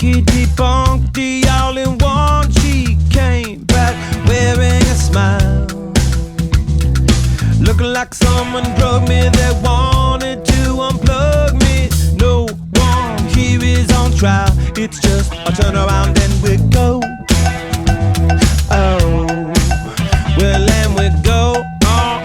Hinkity bonky all in one. She came back wearing a smile, looking like someone drugged me. They wanted to unplug me. No one here is on trial. It's just a turn around and we go. Oh, well, and we go on.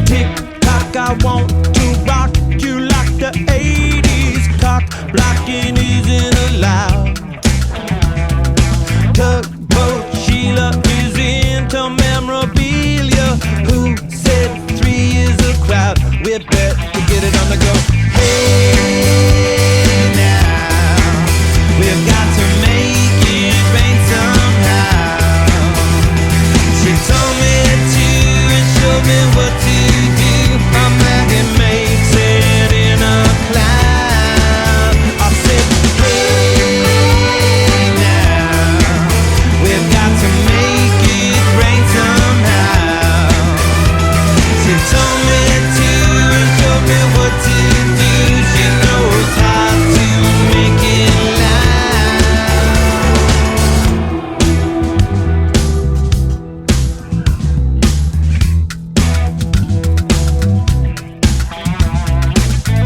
Tick tock, I want to rock you like the 80s. Cock blocking isn't allowed. Tugboat Sheila is into memorabilia. Who said 3 is a crowd? We bet to get it on the go. Hey now, we've got to make it rain somehow. She told me to and showed me what to do. A Maggie makes it in a cloud. I said, hey now, we've got to make it rain somehow. She told me to and showed me what to do. She knows how to make it loud.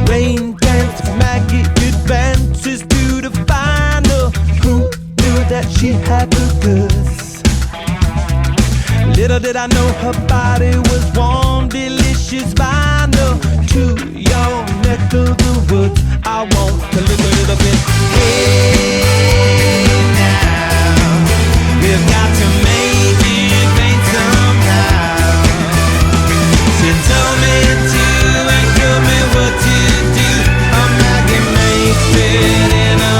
Rain dance, Maggie advances to the final. Who knew that she had the goods? Little did I know her body was warm, delicious vinyl. To your neck of the woods, I want to live a little bit. Hey now, we've got to make it rain somehow. She told me to and showed me what to do. A Maggie makes it in a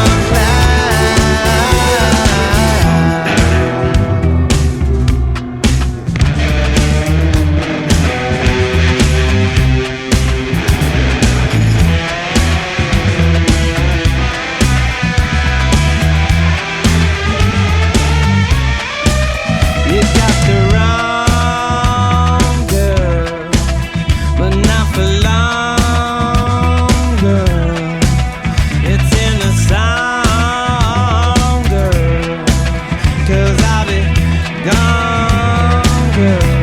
You got the wrong girl, but not for long, girl. It's in the song, girl, 'cause I'll be gone, girl.